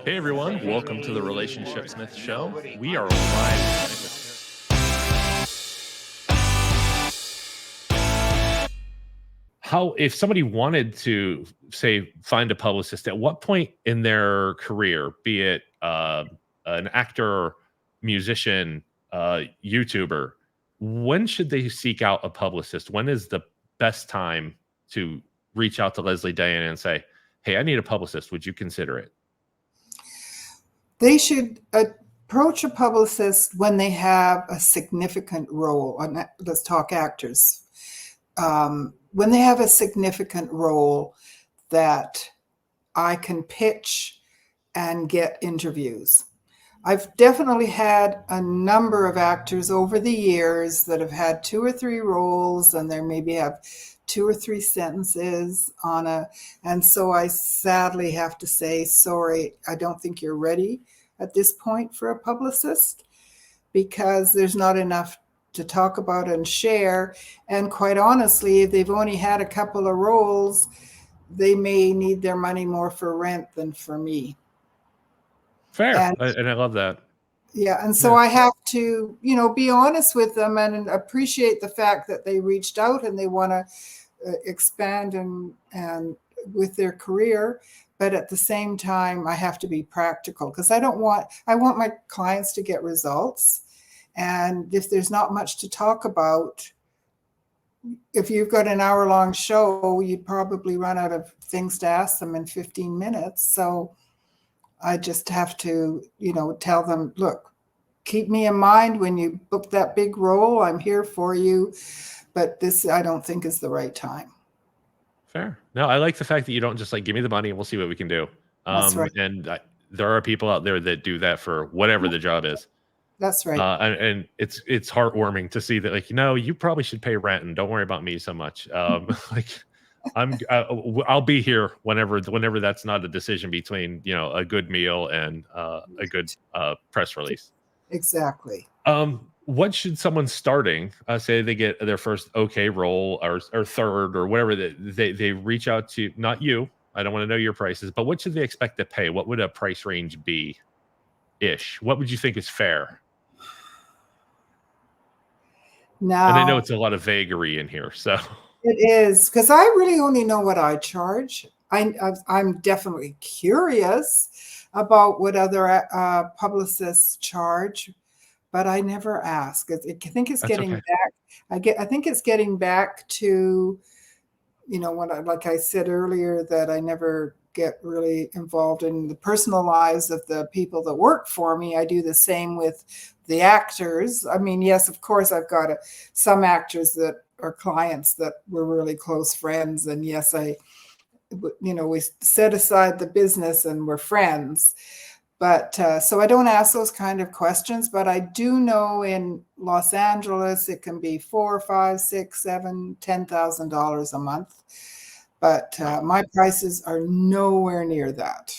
Hey everyone, welcome to the Relationship Smith Show. We are live tonight with how, if somebody wanted to say find a publicist, at what point in their career, be it an actor, musician, YouTuber, when should they seek out a publicist? When is the best time to reach out to Lesley Diana and say, "Hey, I need a publicist. Would you consider it?" They should approach a publicist when they have a significant role. Let's talk actors. When they have a significant role that I can pitch and get interviews. I've definitely had a number of actors over the years that have had 2 or 3 roles, and they maybe have 2 or 3 sentences and so I sadly have to say, sorry, I don't think you're ready at this point for a publicist, because there's not enough to talk about and share. And quite honestly, if they've only had a couple of roles, they may need their money more for rent than for me. Fair. And I love that. Yeah. And so I have to, be honest with them and appreciate the fact that they reached out and they want to expand and with their career. But at the same time, I have to be practical, because I want my clients to get results. And if there's not much to talk about, if you've got an hour-long show, you'd probably run out of things to ask them in 15 minutes. So I just have to, tell them, look, keep me in mind when you book that big role. I'm here for you. But this, I don't think, is the right time. Fair. No, I like the fact that you don't just give me the money and we'll see what we can do. That's right. And there are people out there that do that for whatever the job is. That's right. And it's heartwarming to see that, you probably should pay rent and don't worry about me so much. I'll be here whenever that's not a decision between, a good meal and a good press release. Exactly. What should someone starting, say they get their first okay role or third or whatever, they reach out to, not you, I don't want to know your prices, but what should they expect to pay? What would a price range be ish? What would you think is fair? Now, and I know it's a lot of vagary in here, so. It is, because I really only know what I charge. I'm definitely curious about what other publicists charge, but I never ask. I think it's getting back. I think it's getting back to, like I said earlier, that I never get really involved in the personal lives of the people that work for me. I do the same with the actors. I mean, yes, of course, I've got some actors that are clients that were really close friends, and yes, we set aside the business and we're friends. But so I don't ask those kind of questions, but I do know in Los Angeles it can be $4,000, $5,000, $6,000, $7,000, $10,000 a month. But my prices are nowhere near that.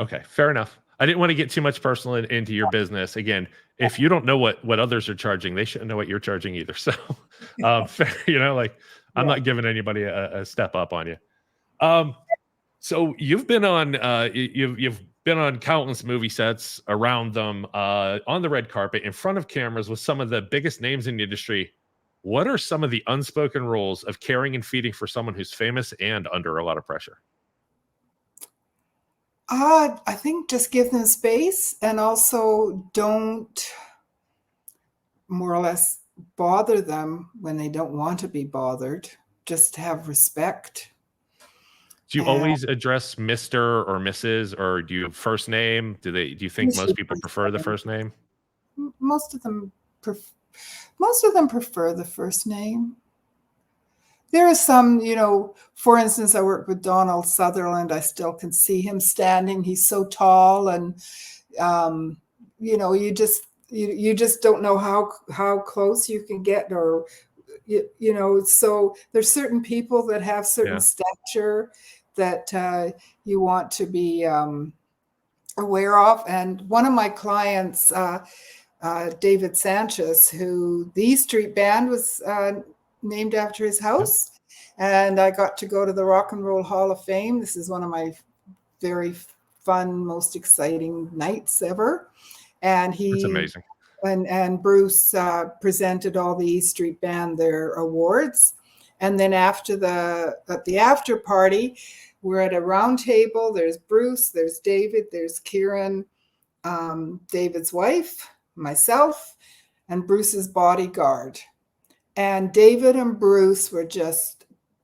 Okay, fair enough. I didn't want to get too much personal into your business. Again, if you don't know what others are charging, they shouldn't know what you're charging either. So, fair, I'm not giving anybody a step up on you. So you've been on you've been on countless movie sets, around them, on the red carpet, in front of cameras with some of the biggest names in the industry. What are some of the unspoken rules of caring and feeding for someone who's famous and under a lot of pressure? I think just give them space, and also don't more or less bother them when they don't want to be bothered. Just have respect. Do you always address Mr. or Mrs., or do you first name? Do you think most people prefer the first name? Most of them prefer the first name. There are some, for instance, I work with Donald Sutherland. I still can see him standing. He's so tall, and you just don't know how close you can get, or so there's certain people that have certain stature that you want to be aware of. And one of my clients, David Sanchez, who the E Street Band was named after his house. And I got to go to the Rock and Roll Hall of Fame. This is one of my very fun, most exciting nights ever. And That's amazing. And Bruce presented all the E Street Band their awards. And then at the after party, we're at a round table. There's Bruce, there's David, there's Kieran, David's wife, myself, and Bruce's bodyguard. And David and Bruce were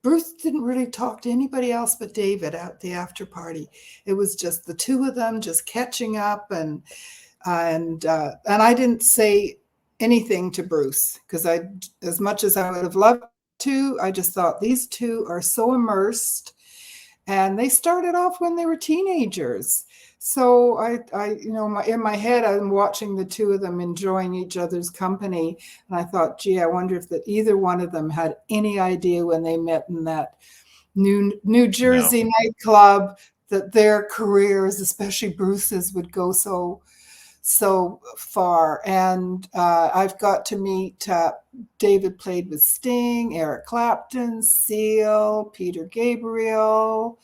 Bruce didn't really talk to anybody else but David at the after party. It was just the two of them just catching up, and I didn't say anything to Bruce because as much as I would have loved to, I just thought these two are so immersed, and they started off when they were teenagers. So in my head, I'm watching the two of them enjoying each other's company. And I thought, gee, I wonder if that either one of them had any idea when they met in that New Jersey nightclub that their careers, especially Bruce's, would go so far. And I've got to meet David played with Sting, Eric Clapton, Seal, Peter Gabriel,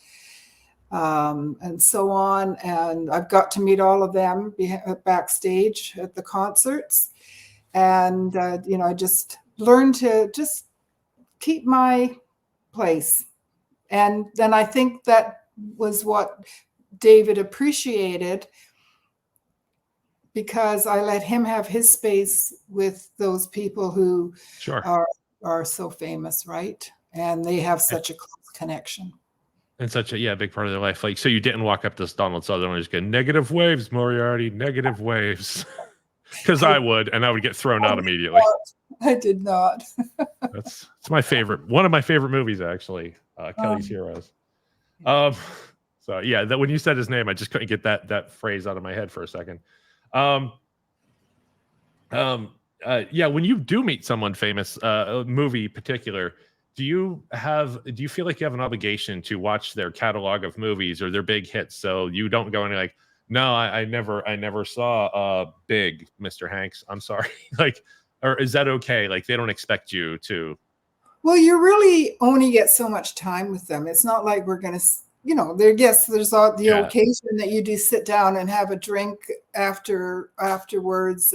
and so on. And I've got to meet all of them backstage at the concerts. And, I just learned to just keep my place. And then I think that was what David appreciated, because I let him have his space with those people who are so famous, right? And they have such a close connection. And such a big part of their life. Like, so you didn't walk up to Donald Sutherland and just go, negative waves, Moriarty, negative waves. Because I would, and I would get thrown out immediately. I did not. It's my favorite, one of my favorite movies, actually, Kelly's Heroes. So yeah, that when you said his name, I just couldn't get that phrase out of my head for a second. When you do meet someone famous, a movie particular, do you feel like you have an obligation to watch their catalog of movies or their big hits, so you don't go and like, no, I never saw Big, Mr. Hanks, I'm sorry, like, or is that okay? Like, they don't expect you to? Well, you really only get so much time with them. It's not like we're going to, there's the occasion that you do sit down and have a drink afterwards,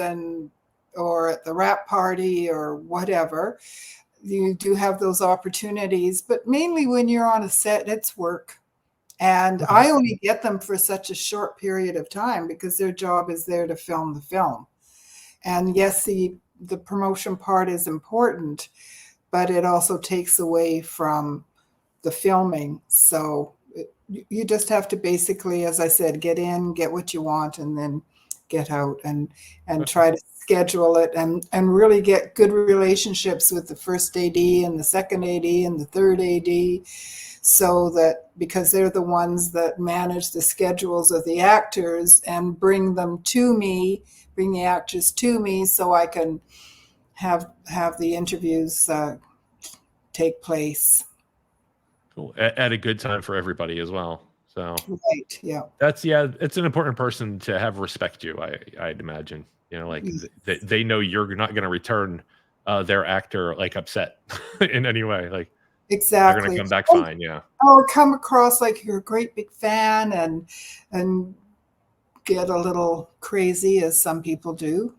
or at the rap party or whatever. You do have those opportunities, but mainly when you're on a set, it's work. And I only get them for such a short period of time because their job is there to film the film. And yes, the promotion part is important, but it also takes away from the filming. So you just have to basically, as I said, get in, get what you want, and then get out and try to schedule it and really get good relationships with the first AD and the second AD and the third AD, so that, because they're the ones that manage the schedules of the actors and bring the actors to me so I can have the interviews take place. Cool. At a good time for everybody as well. So right, yeah, it's an important person to have respect you. I'd imagine, like they know you're not going to return their actor like upset in any way. Like, exactly, they're going to come back fine. Yeah. Or come across like you're a great big fan and get a little crazy, as some people do.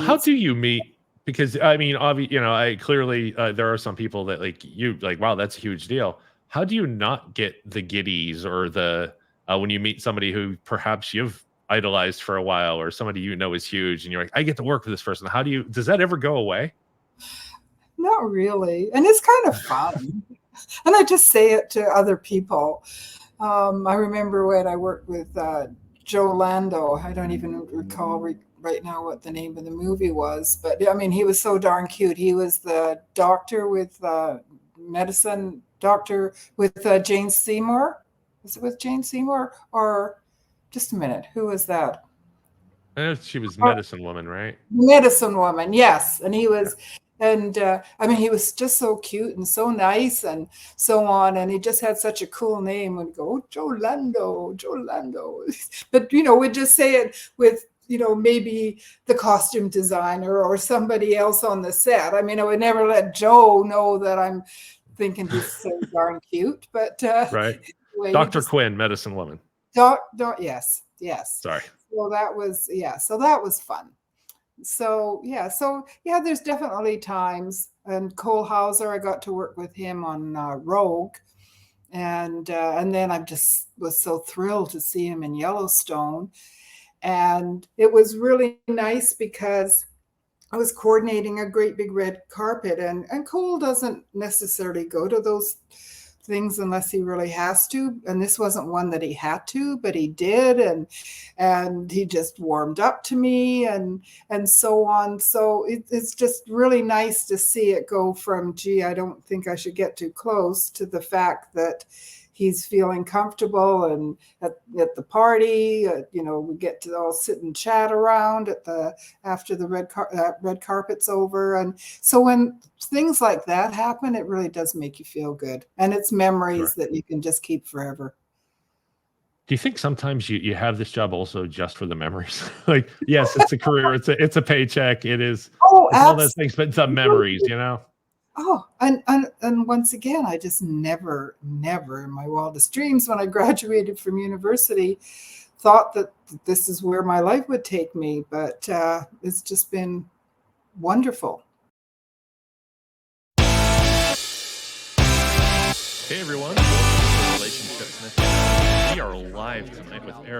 How do you meet? Because I mean, I clearly there are some people that like, wow, that's a huge deal. How do you not get the giddies or the when you meet somebody who perhaps you've idolized for a while, or somebody is huge, and you're like, I get to work with this person? Does that ever go away? Not really, and it's kind of fun. And I just say it to other people. I remember when I worked with Joe Lando. I don't even recall right now what the name of the movie was, but I mean, he was so darn cute. He was the doctor with medicine doctor with Jane Seymour. Was it with Jane Seymour, or just a minute? Who was that? I know she was Medicine Woman, right? Medicine Woman, yes. And he was, and I mean, he was just so cute and so nice and so on. And he just had such a cool name. We'd go, oh, Joe Lando. But, we'd just say it with, maybe the costume designer or somebody else on the set. I mean, I would never let Joe know that I'm thinking he's so darn cute, but right. Anyway, Dr. Quinn, medicine woman. Yes, yes. Sorry. So that was, yeah, so that was fun. So yeah, there's definitely times. And Cole Hauser, I got to work with him on Rogue, and then I just was so thrilled to see him in Yellowstone, and it was really nice because I was coordinating a great big red carpet, and Cole doesn't necessarily go to those things unless he really has to, and this wasn't one that he had to, but he did, and he just warmed up to me, and so on. So it's just really nice to see it go from, gee, I don't think I should get too close, to the fact that he's feeling comfortable, and at the party, we get to all sit and chat around after the red carpet's over. And so when things like that happen, it really does make you feel good, and it's memories that you can just keep forever. Do you think sometimes you have this job also just for the memories? Like, yes, it's a career, it's a paycheck, it's all those things, but the memories, Oh, and once again, I just never in my wildest dreams, when I graduated from university, thought that this is where my life would take me. But it's just been wonderful. Hey everyone, welcome to Relationships Myths. We are live tonight with Eric.